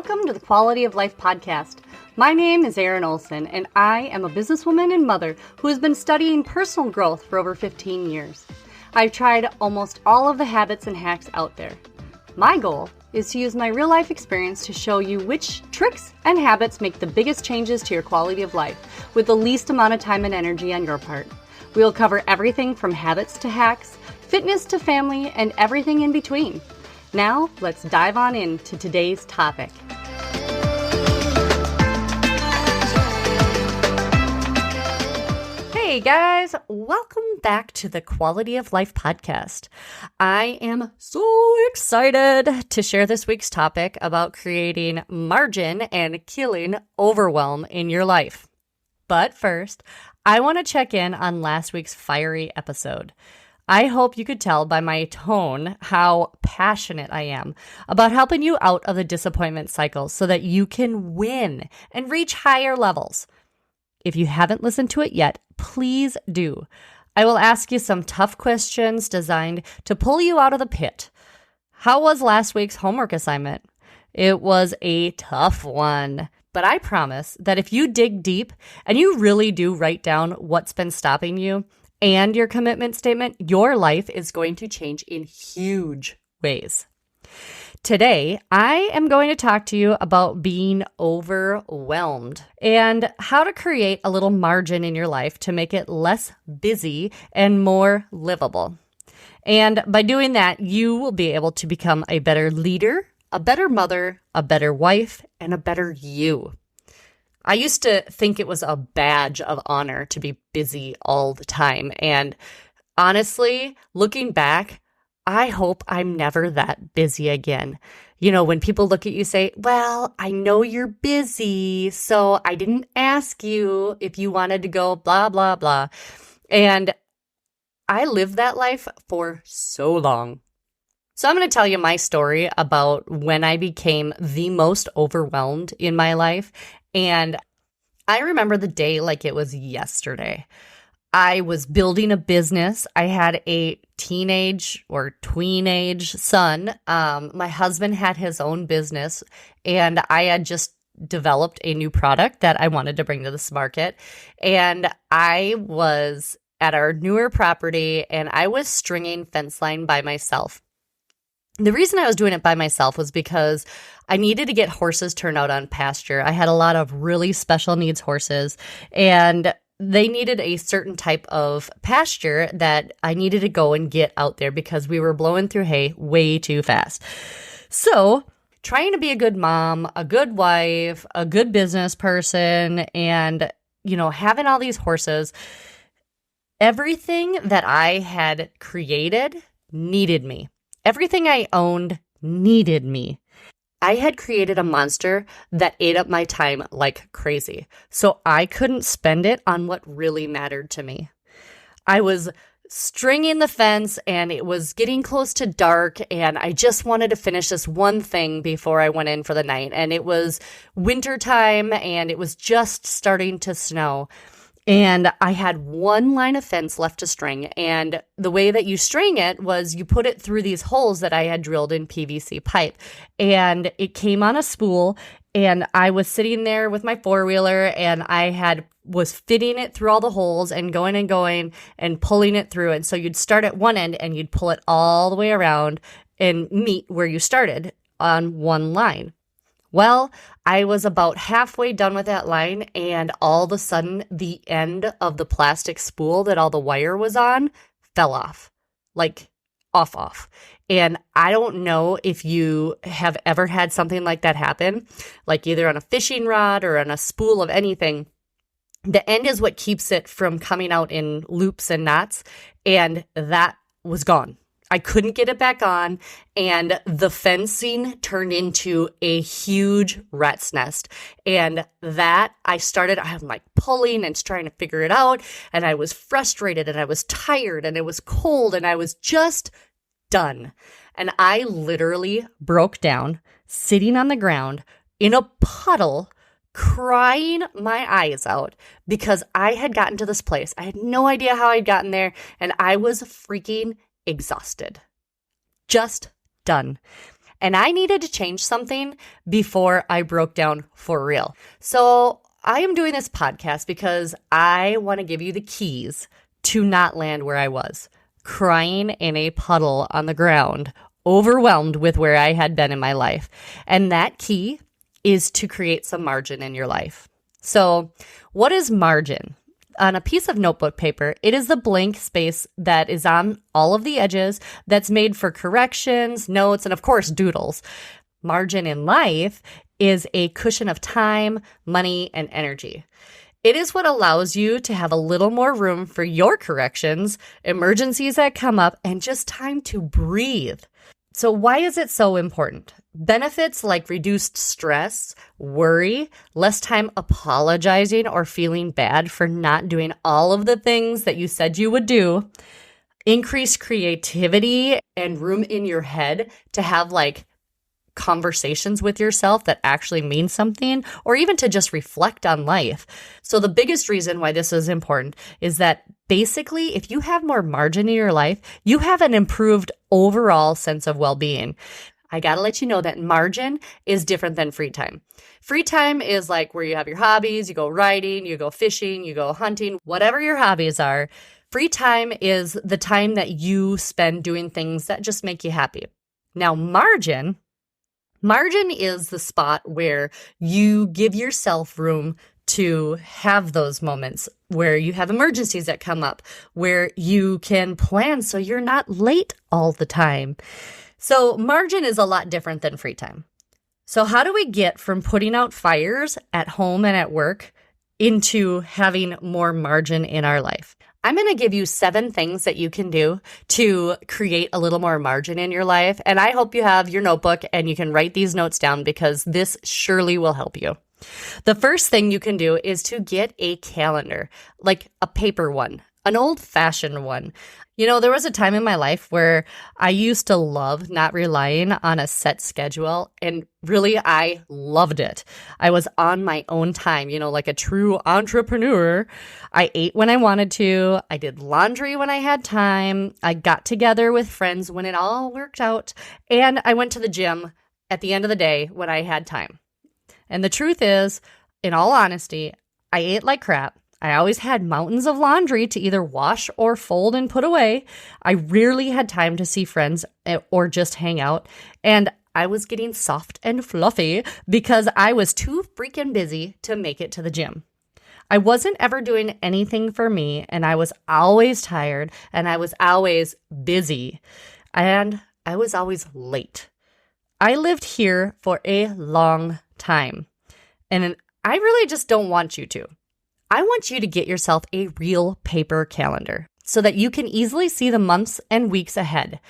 Welcome to the Quality of Life podcast. My name is Erin and I am a businesswoman and mother who has been studying personal growth for over 15 years. I've tried almost all of the habits and hacks out there. My goal is to use my real-life experience to show you which tricks and habits make the biggest changes to your quality of life with the least amount of time and energy on your part. We will cover everything from habits to hacks, fitness to family, and everything in between. Now, let's dive on into today's topic. Hey guys, welcome back to the Quality of Life podcast. I am so excited to share this week's topic about creating margin and killing overwhelm in your life. But first, I want to check in on last week's fiery episode. I hope you could tell by my tone how passionate I am about helping you out of the disappointment cycle so that you can win and reach higher levels. If you haven't listened to it yet, please do. I will ask you some tough questions designed to pull you out of the pit. How was last week's homework assignment? It was a tough one. But I promise that if you dig deep and you really do write down what's been stopping you and your commitment statement, your life is going to change in huge ways. Today, I am going to talk to you about being overwhelmed and how to create a little margin in your life to make it less busy and more livable. And by doing that, you will be able to become a better leader, a better mother, a better wife, and a better you. I used to think it was a badge of honor to be busy all the time. And honestly, looking back, I hope I'm never that busy again. You know, when people look at you say, well, I know you're busy, so I didn't ask you if you wanted to go blah, blah, blah. And I lived that life for so long. So I'm going to tell you my story about when I became the most overwhelmed in my life. And I remember the day like it was yesterday. I was building a business. I had a teenage or tween-age son. My husband had his own business, and I had just developed a new product that I wanted to bring to this market. And I was at our newer property, and I was stringing fence line by myself. The reason I was doing it by myself was because I needed to get horses turned out on pasture. I had a lot of really special needs horses, and they needed a certain type of pasture that I needed to go and get out there because we were blowing through hay way too fast. So, trying to be a good mom, a good wife, a good business person, and, having all these horses, everything that I had created needed me. Everything I owned needed me. I had created a monster that ate up my time like crazy, so I couldn't spend it on what really mattered to me. I was stringing the fence, and it was getting close to dark, and I just wanted to finish this one thing before I went in for the night, and it was wintertime, and it was just starting to snow. And I had one line of fence left to string, and the way that you string it was you put it through these holes that I had drilled in PVC pipe, and it came on a spool, and I was sitting there with my four-wheeler, and was fitting it through all the holes and going and pulling it through. And so you'd start at one end, and you'd pull it all the way around and meet where you started on one line. Well, I was about halfway done with that line, and all of a sudden, the end of the plastic spool that all the wire was on fell off, like off. And I don't know if you have ever had something like that happen, like either on a fishing rod or on a spool of anything. The end is what keeps it from coming out in loops and knots, and that was gone. I couldn't get it back on, and the fencing turned into a huge rat's nest. And that I'm like pulling and trying to figure it out, and I was frustrated, and I was tired, and it was cold, and I was just done. And I literally broke down, sitting on the ground in a puddle, crying my eyes out because I had gotten to this place. I had no idea how I'd gotten there, and I was freaking exhausted. Just done. and I needed to change something before I broke down for real. So I am doing this podcast because I want to give you the keys to not land where I was, crying in a puddle on the ground, overwhelmed with where I had been in my life. And that key is to create some margin in your life. So what is margin? On a piece of notebook paper, it is the blank space that is on all of the edges that's made for corrections, notes, and of course, doodles. Margin in life is a cushion of time, money, and energy. It is what allows you to have a little more room for your corrections, emergencies that come up, and just time to breathe. So why is it so important? Benefits like reduced stress, worry, less time apologizing or feeling bad for not doing all of the things that you said you would do, increased creativity and room in your head to have conversations with yourself that actually mean something, or even to just reflect on life. So the biggest reason why this is important is that basically, if you have more margin in your life, you have an improved overall sense of well-being. I got to let you know that margin is different than free time. Free time is like where you have your hobbies, you go riding, you go fishing, you go hunting, whatever your hobbies are. Free time is the time that you spend doing things that just make you happy. Now, margin is the spot where you give yourself room to have those moments where you have emergencies that come up, where you can plan so you're not late all the time. So margin is a lot different than free time. So how do we get from putting out fires at home and at work into having more margin in our life? I'm going to give you 7 things that you can do to create a little more margin in your life. And I hope you have your notebook and you can write these notes down because this surely will help you. The first thing you can do is to get a calendar, like a paper one, an old-fashioned one. You know, there was a time in my life where I used to love not relying on a set schedule, and really, I loved it. I was on my own time, like a true entrepreneur. I ate when I wanted to. I did laundry when I had time. I got together with friends when it all worked out, and I went to the gym at the end of the day when I had time. And the truth is, in all honesty, I ate like crap. I always had mountains of laundry to either wash or fold and put away. I rarely had time to see friends or just hang out. And I was getting soft and fluffy because I was too freaking busy to make it to the gym. I wasn't ever doing anything for me, and I was always tired, and I was always busy, and I was always late. I lived here for a long time, and I really just don't want you to. I want you to get yourself a real paper calendar so that you can easily see the months and weeks ahead,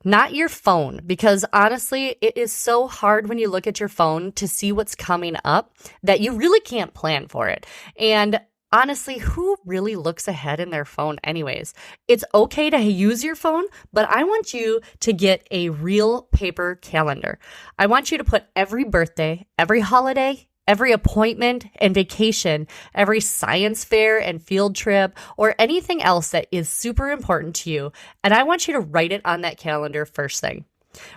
not your phone, because honestly, it is so hard when you look at your phone to see what's coming up that you really can't plan for it. And honestly, who really looks ahead in their phone anyways? It's okay to use your phone, but I want you to get a real paper calendar. I want you to put every birthday, every holiday, every appointment and vacation, every science fair and field trip, or anything else that is super important to you. And I want you to write it on that calendar first thing.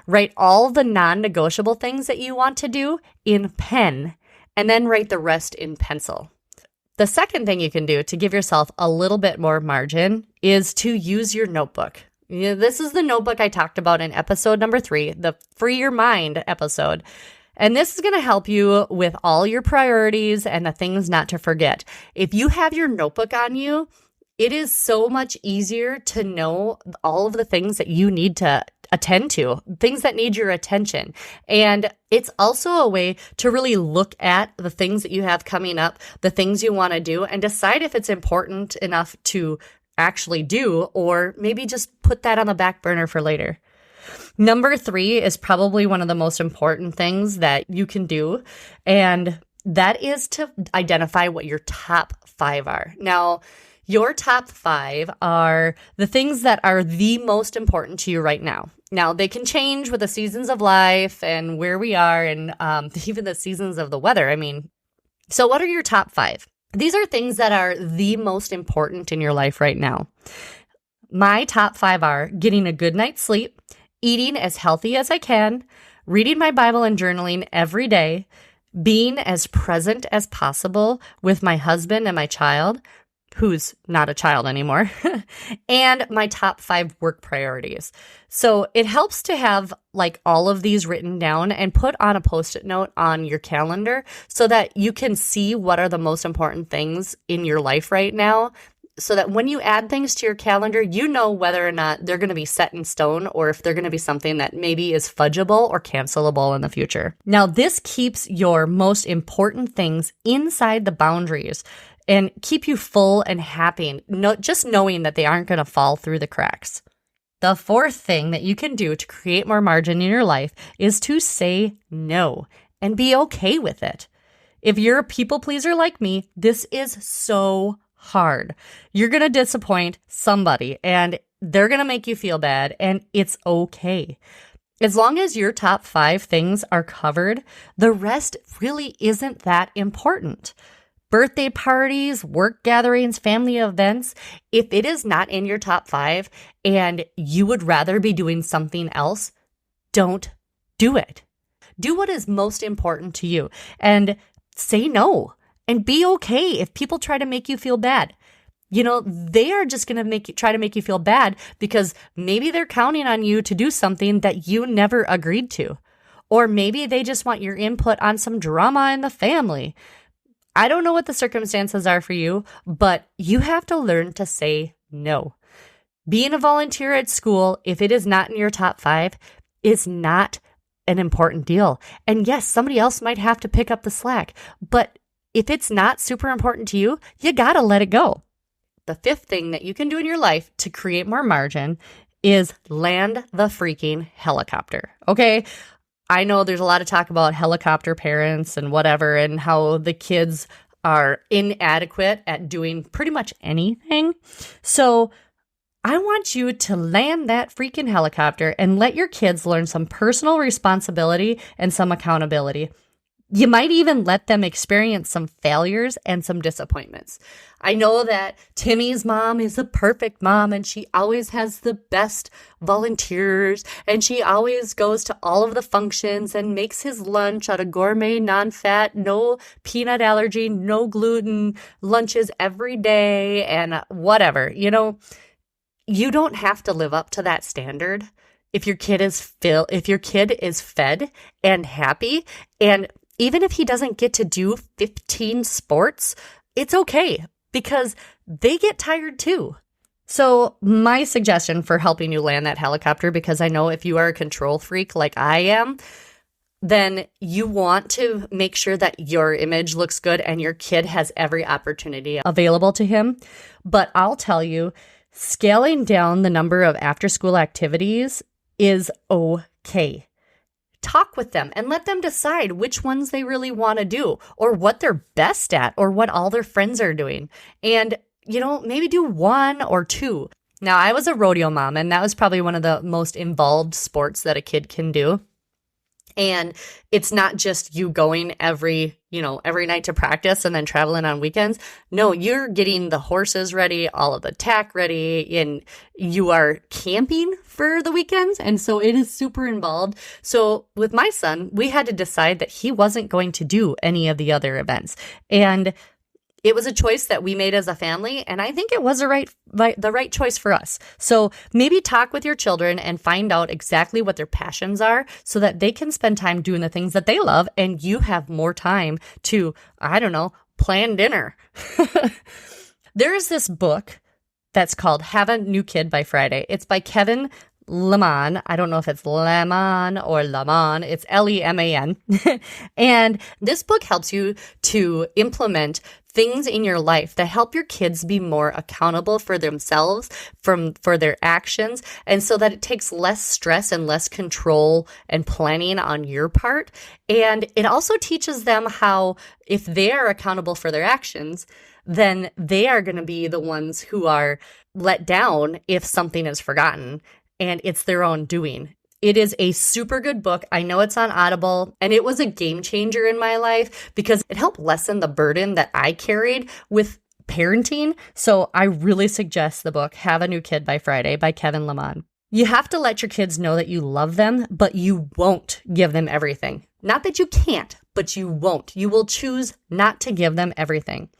Write all the non-negotiable things that you want to do in pen, and then write the rest in pencil. The second thing you can do to give yourself a little bit more margin is to use your notebook. This is the notebook I talked about in episode number 3, the Free Your Mind episode. And this is going to help you with all your priorities and the things not to forget. If you have your notebook on you, it is so much easier to know all of the things that you need to attend to, things that need your attention. And it's also a way to really look at the things that you have coming up, the things you want to do, and decide if it's important enough to actually do, or maybe just put that on the back burner for later. Number 3 is probably one of the most important things that you can do, and that is to identify what your top 5 are. Now, your top 5 are the things that are the most important to you right now. Now, they can change with the seasons of life and where we are, and even the seasons of the weather. So what are your top 5? These are things that are the most important in your life right now. My top 5 are getting a good night's sleep, eating as healthy as I can, reading my Bible and journaling every day, being as present as possible with my husband and my child, who's not a child anymore, and my top 5 work priorities. So it helps to have like all of these written down and put on a Post-it note on your calendar so that you can see what are the most important things in your life right now, so that when you add things to your calendar, you know whether or not they're going to be set in stone or if they're going to be something that maybe is fudgeable or cancelable in the future. Now, this keeps your most important things inside the boundaries and keep you full and happy, just knowing that they aren't going to fall through the cracks. The 4th thing that you can do to create more margin in your life is to say no and be okay with it. If you're a people pleaser like me, this is so hard. You're going to disappoint somebody and they're going to make you feel bad, and it's okay. As long as your top 5 things are covered, the rest really isn't that important. Birthday parties, work gatherings, family events, if it is not in your top 5 and you would rather be doing something else, don't do it. Do what is most important to you and say no and be okay if people try to make you feel bad. You know, they are just going to try to make you feel bad because maybe they're counting on you to do something that you never agreed to. Or maybe they just want your input on some drama in the family. I don't know what the circumstances are for you, but you have to learn to say no. Being a volunteer at school, if it is not in your top 5, is not an important deal. And yes, somebody else might have to pick up the slack, but if it's not super important to you, you gotta let it go. The 5th thing that you can do in your life to create more margin is land the freaking helicopter, okay? I know there's a lot of talk about helicopter parents and whatever, and how the kids are inadequate at doing pretty much anything. So I want you to land that freaking helicopter and let your kids learn some personal responsibility and some accountability. You might even let them experience some failures and some disappointments. I know that Timmy's mom is a perfect mom and she always has the best volunteers and she always goes to all of the functions and makes his lunch out of gourmet, non-fat, no peanut allergy, no gluten lunches every day and whatever. You know, you don't have to live up to that standard if your kid is fed and happy, and even if he doesn't get to do 15 sports, it's okay because they get tired too. So my suggestion for helping you land that helicopter, because I know if you are a control freak like I am, then you want to make sure that your image looks good and your kid has every opportunity available to him. But I'll tell you, scaling down the number of after-school activities is okay. Talk with them and let them decide which ones they really want to do or what they're best at or what all their friends are doing. And, you know, maybe do 1 or 2. Now, I was a rodeo mom, and that was probably one of the most involved sports that a kid can do. And it's not just you going every night to practice and then traveling on weekends. No, you're getting the horses ready, all of the tack ready, and you are camping for the weekends. And so it is super involved. So with my son, we had to decide that he wasn't going to do any of the other events. And it was a choice that we made as a family, and I think it was the right choice for us. So maybe talk with your children and find out exactly what their passions are so that they can spend time doing the things that they love, and you have more time to, plan dinner. There is this book that's called Have a New Kid by Friday. It's by Kevin Leman. I don't know if it's Leman or Leman. It's Leman. And this book helps you to implement things in your life that help your kids be more accountable for themselves, for their actions, and so that it takes less stress and less control and planning on your part. And it also teaches them how, if they are accountable for their actions, then they are going to be the ones who are let down if something is forgotten and it's their own doing. It is a super good book. I know it's on Audible, and it was a game changer in my life because it helped lessen the burden that I carried with parenting. So I really suggest the book Have a New Kid by Friday by Kevin Leman. You have to let your kids know that you love them, but you won't give them everything. Not that you can't, but you won't. You will choose not to give them everything.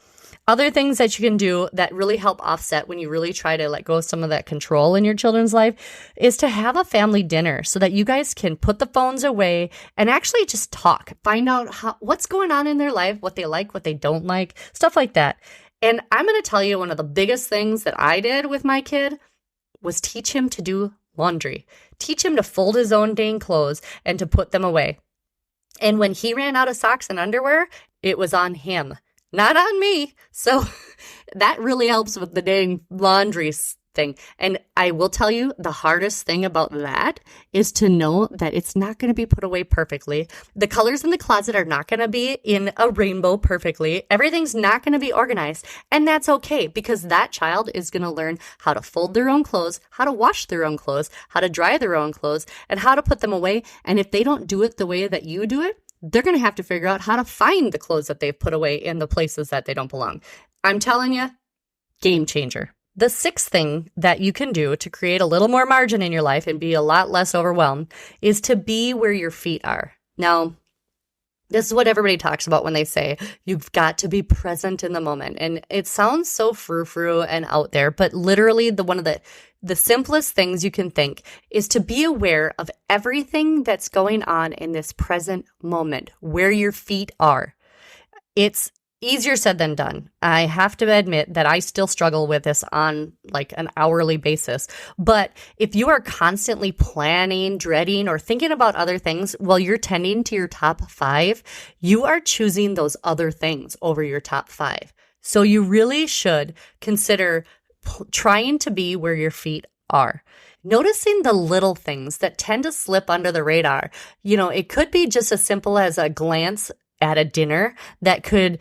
Other things that you can do that really help offset when you really try to let go of some of that control in your children's life is to have a family dinner so that you guys can put the phones away and actually just talk. Find out what's going on in their life, what they like, what they don't like, stuff like that. And I'm going to tell you one of the biggest things that I did with my kid was teach him to do laundry. Teach him to fold his own dang clothes and to put them away. And when he ran out of socks and underwear, it was on him, not on me. So that really helps with the dang laundry thing. And I will tell you, the hardest thing about that is to know that it's not going to be put away perfectly. The colors in the closet are not going to be in a rainbow perfectly. Everything's not going to be organized. And that's okay, because that child is going to learn how to fold their own clothes, how to wash their own clothes, how to dry their own clothes, and how to put them away. And if they don't do it the way that you do it, they're going to have to figure out how to find the clothes that they've put away in the places that they don't belong. I'm telling you, game changer. The sixth thing that you can do to create a little more margin in your life and be a lot less overwhelmed is to be where your feet are. Now, this is what everybody talks about when they say you've got to be present in the moment. And it sounds so frou-frou and out there, but literally one of the simplest things you can think is to be aware of everything that's going on in this present moment, where your feet are. It's easier said than done. I have to admit that I still struggle with this on like an hourly basis. But if you are constantly planning, dreading, or thinking about other things while you're tending to your top 5, you are choosing those other things over your top 5. So you really should consider trying to be where your feet are. Noticing the little things that tend to slip under the radar. It could be just as simple as a glance at a dinner that could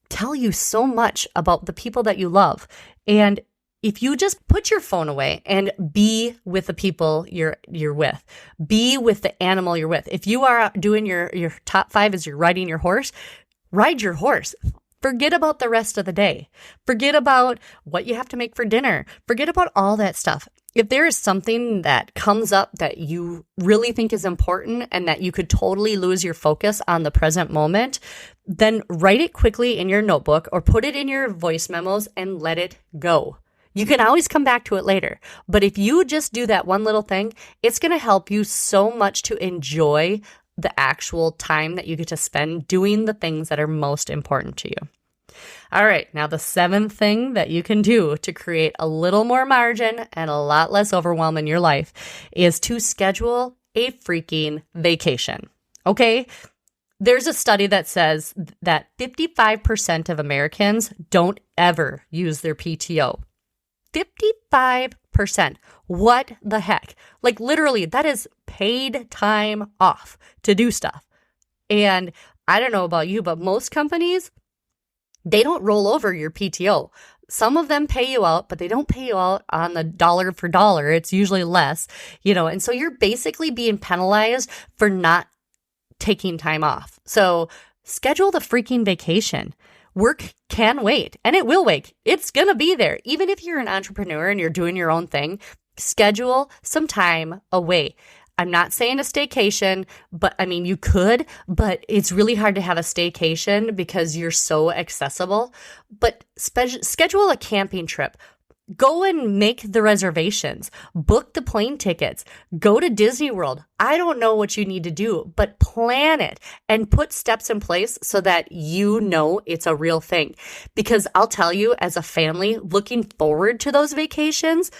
tell you so much about the people that you love. And if you just put your phone away and be with the people you're with, be with the animal you're with. If you are doing your top 5 as you're riding your horse, ride your horse. Forget about the rest of the day. Forget about what you have to make for dinner. Forget about all that stuff. If there is something that comes up that you really think is important and that you could totally lose your focus on the present moment, then write it quickly in your notebook or put it in your voice memos and let it go. You can always come back to it later. But if you just do that one little thing, it's going to help you so much to enjoy the actual time that you get to spend doing the things that are most important to you. All right, now the 7th thing that you can do to create a little more margin and a lot less overwhelm in your life is to schedule a freaking vacation, okay? There's a study that says that 55% of Americans don't ever use their PTO. 55%. What the heck? Like literally, that is paid time off to do stuff. And I don't know about you, but most companies, they don't roll over your PTO. Some of them pay you out, but they don't pay you out on the dollar for dollar. It's usually less, and so you're basically being penalized for not taking time off. So schedule the freaking vacation. Work can wait, and it will wait. It's going to be there. Even if you're an entrepreneur and you're doing your own thing, schedule some time away. I'm not saying a staycation, but you could, but it's really hard to have a staycation because you're so accessible. But schedule a camping trip. Go and make the reservations, book the plane tickets, go to Disney World. I don't know what you need to do, but plan it and put steps in place so that it's a real thing. Because I'll tell you, as a family, looking forward to those vacations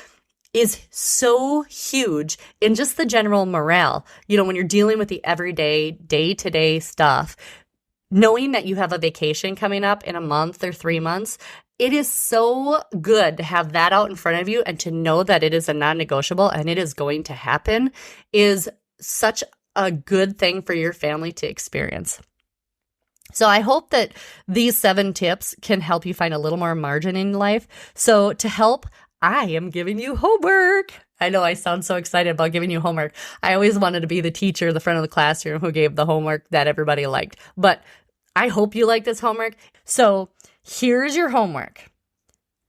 is so huge in just the general morale. When you're dealing with the everyday, day-to-day stuff, knowing that you have a vacation coming up in a month or 3 months, it is so good to have that out in front of you and to know that it is a non-negotiable and it is going to happen is such a good thing for your family to experience. So I hope that these 7 tips can help you find a little more margin in life. So to help, I am giving you homework. I know I sound so excited about giving you homework. I always wanted to be the teacher, the front of the classroom who gave the homework that everybody liked. But I hope you like this homework. So here's your homework.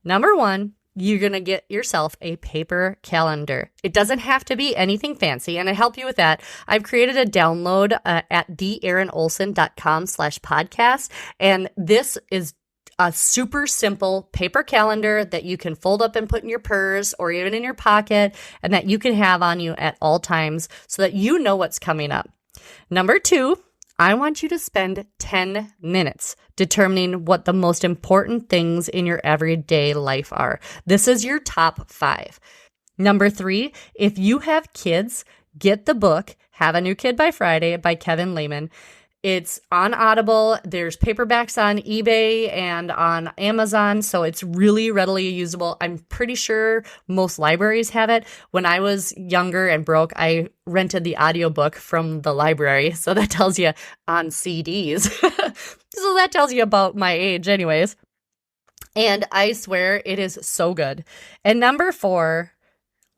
Number 1, you're going to get yourself a paper calendar. It doesn't have to be anything fancy, and to help you with that, I've created a download at theerinolson.com/podcast, and this is a super simple paper calendar that you can fold up and put in your purse or even in your pocket, and that you can have on you at all times so that you know what's coming up. Number 2, I want you to spend 10 minutes determining what the most important things in your everyday life are. This is your top 5. Number 3, if you have kids, get the book, Have a New Kid by Friday by Kevin Leman. It's on Audible. There's paperbacks on eBay and on Amazon, so it's really readily usable. I'm pretty sure most libraries have it. When I was younger and broke, I rented the audiobook from the library, so that tells you on CDs. So that tells you about my age anyways. And I swear it is so good. And number 4,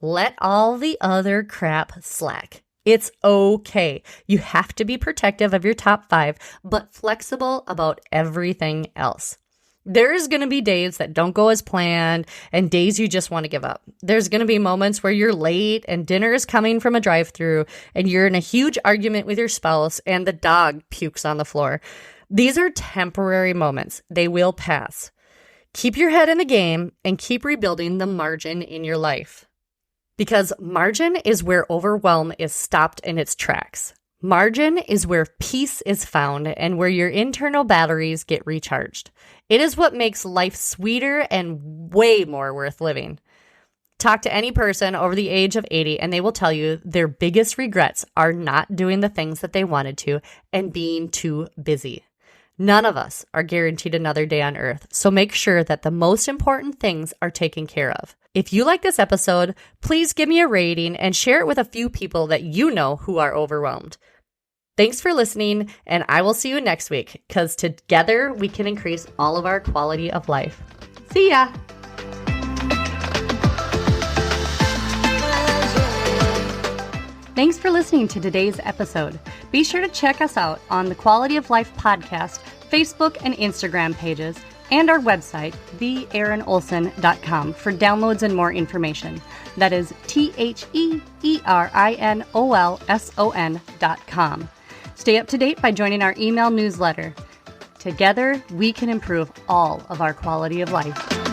let all the other crap slack. It's okay. You have to be protective of your top 5, but flexible about everything else. There's going to be days that don't go as planned and days you just want to give up. There's going to be moments where you're late and dinner is coming from a drive-thru and you're in a huge argument with your spouse and the dog pukes on the floor. These are temporary moments. They will pass. Keep your head in the game and keep rebuilding the margin in your life. Because margin is where overwhelm is stopped in its tracks. Margin is where peace is found and where your internal batteries get recharged. It is what makes life sweeter and way more worth living. Talk to any person over the age of 80 and they will tell you their biggest regrets are not doing the things that they wanted to and being too busy. None of us are guaranteed another day on earth, so make sure that the most important things are taken care of. If you like this episode, please give me a rating and share it with a few people that you know who are overwhelmed. Thanks for listening, and I will see you next week, because together we can increase all of our quality of life. See ya! Thanks for listening to today's episode. Be sure to check us out on the Quality of Life podcast, Facebook and Instagram pages, and our website, theerinolson.com, for downloads and more information. That is TheErinolson.com. Stay up to date by joining our email newsletter. Together, we can improve all of our quality of life.